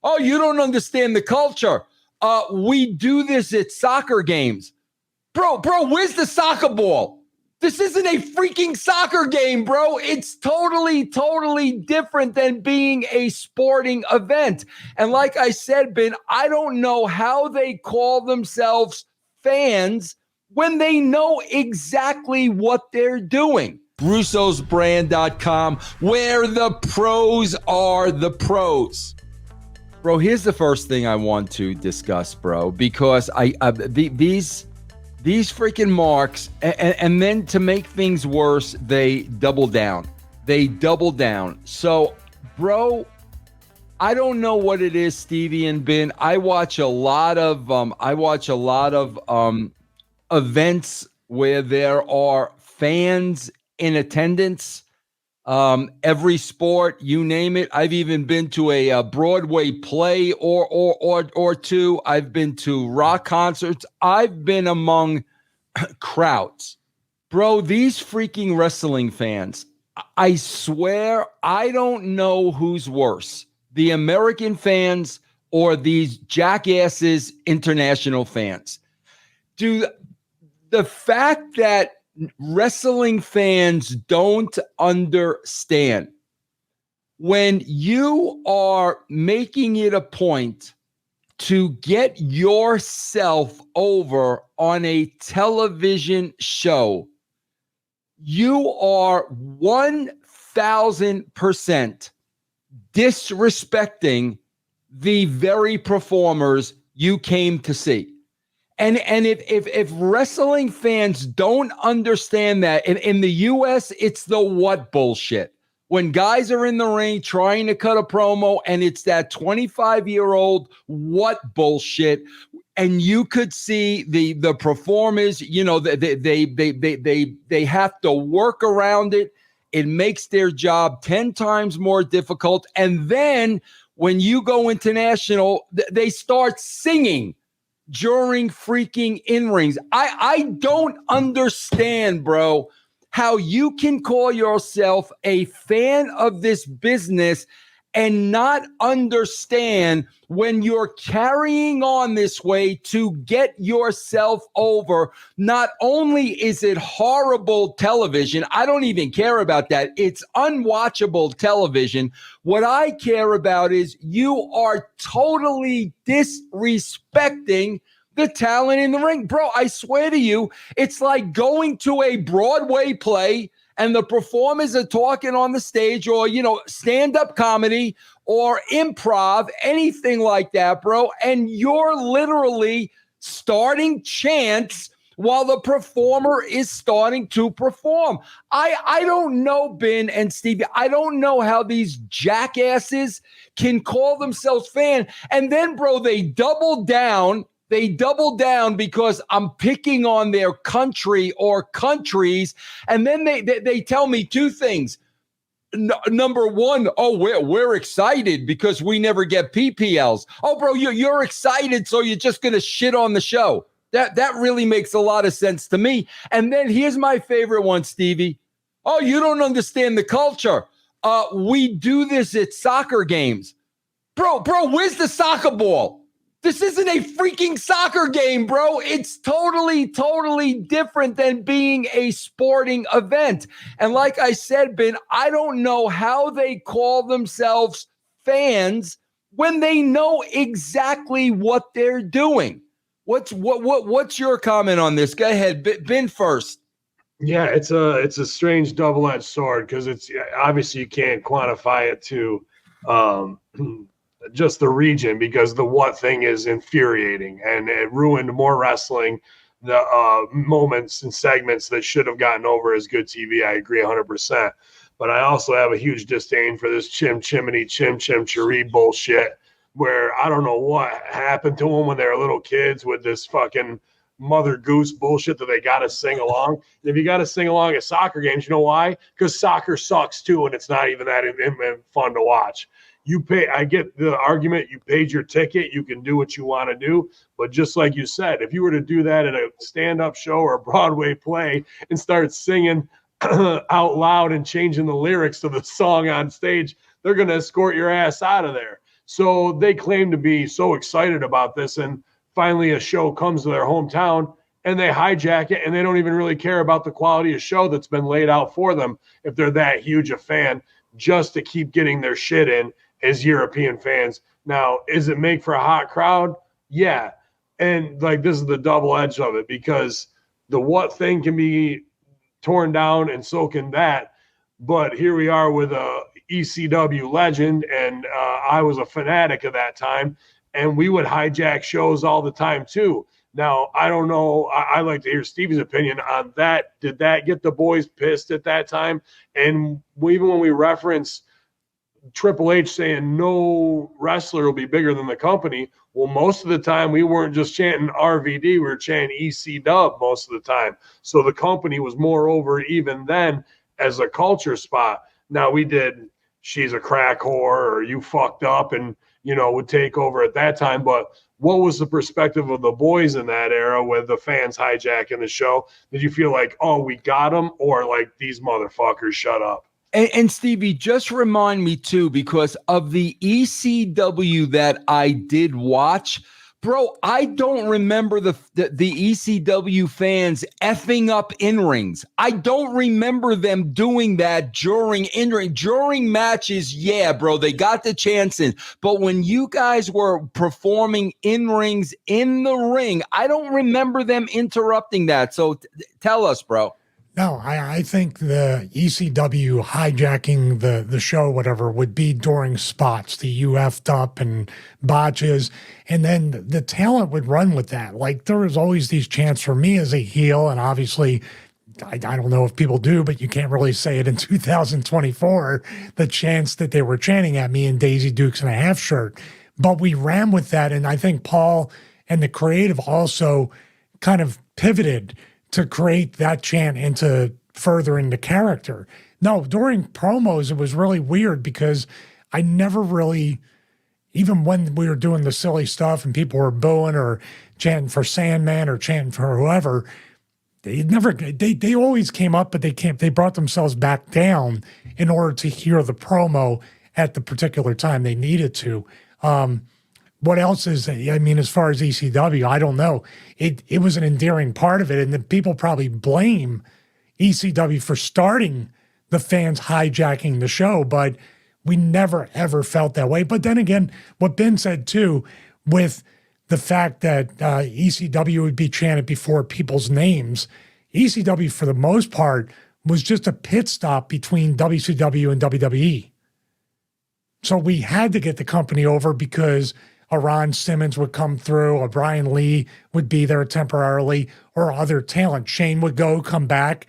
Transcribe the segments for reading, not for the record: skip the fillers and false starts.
Oh, you don't understand the culture. We do this at soccer games. Bro, where's the soccer ball? This isn't a freaking soccer game, bro. It's totally different than being a sporting event. And like I said, Ben, I don't know how they call themselves fans when they know exactly what they're doing. Russo'sBrand.com, where the pros are the pros. Bro, here's the first thing I want to discuss, bro, because these freaking marks, and then to make things worse, they double down. So, bro, I don't know what it is, Stevie and Ben. I watch a lot of events where there are fans in attendance. Every sport, you name it. I've even been to a Broadway play or two. I've been to rock concerts. I've been among crowds. Bro, these freaking wrestling fans, I swear I don't know who's worse, the American fans or these jackasses international fans. Dude, the fact that wrestling fans don't understand when you are making it a point to get yourself over on a television show, you are 1,000% disrespecting the very performers you came to see. And if wrestling fans don't understand that, in the U.S., it's the what bullshit. When guys are in the ring trying to cut a promo and it's that 25-year-old what bullshit, and you could see the performers, you know, they have to work around it. It makes their job 10 times more difficult. And then when you go international, they start singing during freaking in-rings. I don't understand, bro, how you can call yourself a fan of this business and not understand when you're carrying on this way to get yourself over. Not only is it horrible television, I don't even care about that. It's unwatchable television. What I care about is you are totally disrespecting the talent in the ring. Bro, I swear to you, it's like going to a Broadway play and the performers are talking on the stage, or, you know, stand-up comedy or improv, anything like that, bro. And you're literally starting chants while the performer is starting to perform. I don't know, Ben and Stevie, I don't know how these jackasses can call themselves fan. And then, bro, they double down. They double down because I'm picking on their country or countries. And then they tell me two things. Number one, oh, we're excited because we never get PPLs. Oh, bro, you're excited, so you're just going to shit on the show. That really makes a lot of sense to me. And then here's my favorite one, Stevie. Oh, you don't understand the culture. We do this at soccer games. Bro, where's the soccer ball? This isn't a freaking soccer game, bro. It's totally different than being a sporting event. And like I said, Ben, I don't know how they call themselves fans when they know exactly what they're doing. What's your comment on this? Go ahead, Ben first. Yeah, it's a strange double-edged sword, because it's obviously you can't quantify it to just the region, because the what thing is infuriating, and it ruined more wrestling. The moments and segments that should have gotten over as good TV. I agree 100%. But I also have a huge disdain for this chim cheree bullshit, where I don't know what happened to them when they were little kids with this fucking Mother Goose bullshit that they got to sing along. And if you got to sing along at soccer games, you know why? Because soccer sucks too, and it's not even that fun to watch. I get the argument. You paid your ticket. You can do what you want to do. But just like you said, if you were to do that at a stand-up show or a Broadway play and start singing out loud and changing the lyrics to the song on stage, they're going to escort your ass out of there. So they claim to be so excited about this, and finally a show comes to their hometown and they hijack it, and they don't even really care about the quality of show that's been laid out for them if they're that huge a fan, just to keep getting their shit in as European fans. Now, is it make for a hot crowd? Yeah. And like, this is the double edge of it, because the what thing can be torn down and so can that. But here we are with a ECW legend, and I was a fanatic of that time, and we would hijack shows all the time too. Now, I don't know. I like to hear Stevie's opinion on that. Did that get the boys pissed at that time? And even when we reference Triple H saying no wrestler will be bigger than the company, well, most of the time we weren't just chanting RVD, we were chanting EC-Dub most of the time. So the company was more over even then as a culture spot. Now we did she's a crack whore or you fucked up and, would take over at that time. But what was the perspective of the boys in that era with the fans hijacking the show? Did you feel like, oh, we got them, or like, these motherfuckers, shut up? And Stevie, just remind me too, because of the ECW that I did watch, bro, I don't remember the ECW fans effing up in-rings. I don't remember them doing that during in-ring. During matches, yeah, bro, they got the chance in. But when you guys were performing in-rings in the ring, I don't remember them interrupting that. So tell us, bro. No, I think the ECW hijacking the show, whatever, would be during spots, the UF'd up and botches, and then the talent would run with that. Like, there was always these chants for me as a heel, and obviously, I don't know if people do, but you can't really say it in 2024, the chants that they were chanting at me in Daisy Dukes and a half shirt. But we ran with that, and I think Paul and the creative also kind of pivoted to create that chant into furthering the character. No, during promos, it was really weird because I never really, even when we were doing the silly stuff and people were booing or chanting for Sandman or chanting for whoever, they always came up, but they brought themselves back down in order to hear the promo at the particular time they needed to. What else is, I mean, as far as ECW, I don't know. It was an endearing part of it, and then people probably blame ECW for starting the fans hijacking the show, but we never, ever felt that way. But then again, what Ben said too, with the fact that ECW would be chanted before people's names, ECW for the most part was just a pit stop between WCW and WWE. So we had to get the company over because a Ron Simmons would come through, a Brian Lee would be there temporarily, or other talent. Shane would come back.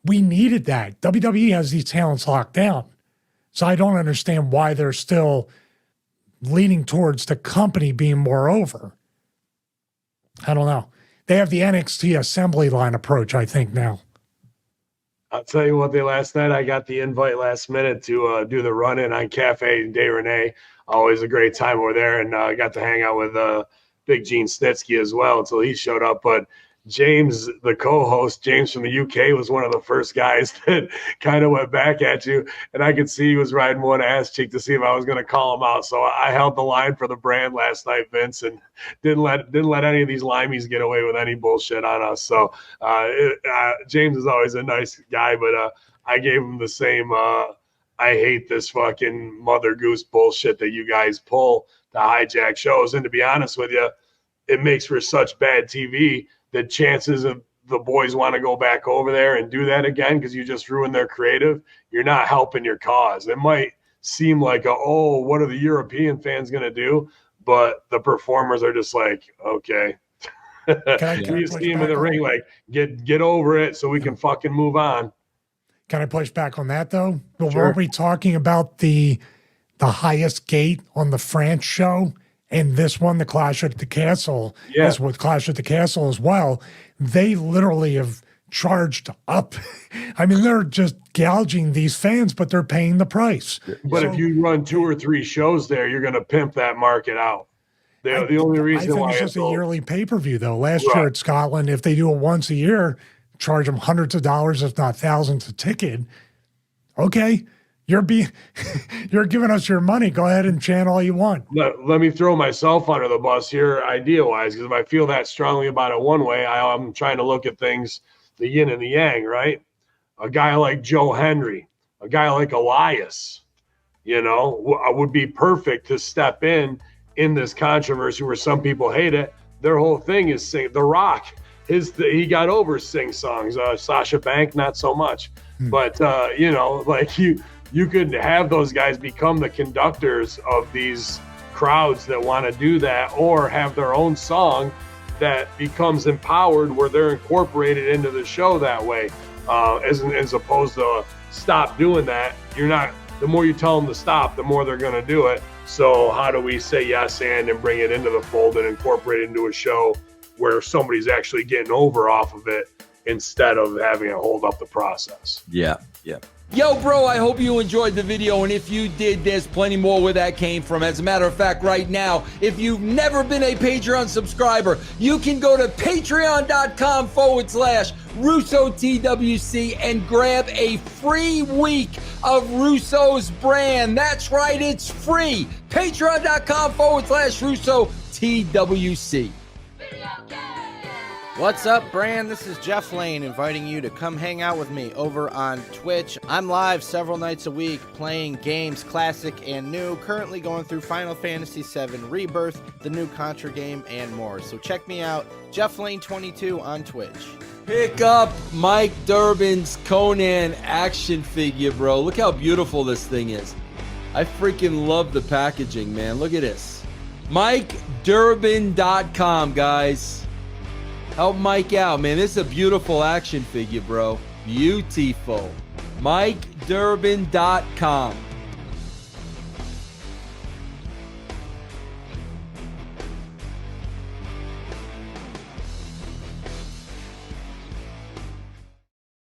We needed that. WWE has these talents locked down. So I don't understand why they're still leaning towards the company being more over. I don't know. They have the NXT assembly line approach, I think, now. I'll tell you what, last night I got the invite last minute to do the run-in on Cafe de Rene. Always a great time over there, and I got to hang out with Big Gene Snitsky as well until he showed up. But James, the co-host, James from the UK, was one of the first guys that kind of went back at you, and I could see he was riding one ass cheek to see if I was going to call him out. So I held the line for the brand last night, Vince, and didn't let any of these limeys get away with any bullshit on us. So James is always a nice guy, but I gave him the same. I hate this fucking Mother Goose bullshit that you guys pull to hijack shows. And to be honest with you, it makes for such bad TV that chances of the boys want to go back over there and do that again because you just ruined their creative. You're not helping your cause. It might seem like, what are the European fans going to do? But the performers are just like, okay. You see him in the ring, like, get over it so we can fucking move on. Can I push back on that, though? But Sure. weren't we talking about the highest gate on the France show? And this one, the Clash at the Castle, is with Clash at the Castle as well. They literally have charged up. I mean, they're just gouging these fans, but they're paying the price. But if you run 2 or 3 shows there, you're going to pimp that market out. The only reason why it's just a yearly pay-per-view, though. Last year at Scotland, if they do it once a year, charge them hundreds of dollars, if not thousands, a ticket. Okay, you're giving us your money. Go ahead and chant all you want. Let me throw myself under the bus here, idea-wise, because if I feel that strongly about it one way, I'm trying to look at things, the yin and the yang, right? A guy like Joe Henry, a guy like Elias, would be perfect to step in this controversy where some people hate it. Their whole thing is sing. The Rock, he got over sing songs. Sasha Banks, not so much. But you could have those guys become the conductors of these crowds that want to do that, or have their own song that becomes empowered where they're incorporated into the show that way, as opposed to stop doing that. The more you tell them to stop, the more they're going to do it. So how do we say yes and bring it into the fold and incorporate it into a show where somebody's actually getting over off of it instead of having it hold up the process? Yeah. Yo, bro, I hope you enjoyed the video, and if you did, there's plenty more where that came from. As a matter of fact, right now, if you've never been a Patreon subscriber, you can go to patreon.com/RussoTWC and grab a free week of Russo's brand. That's right, it's free. Patreon.com/RussoTWC. What's up, brand? This is Jeff Lane inviting you to come hang out with me over on Twitch. I'm live several nights a week playing games, classic and new, currently going through Final Fantasy VII Rebirth, the new Contra game, and more. So check me out, Jeff Lane 22 on Twitch. Pick up Mike Durbin's Conan action figure, bro. Look how beautiful this thing is. I freaking love the packaging, man. Look at this. MikeDurbin.com, guys. Help Mike out, man. This is a beautiful action figure, bro. Beautiful. MikeDurbin.com.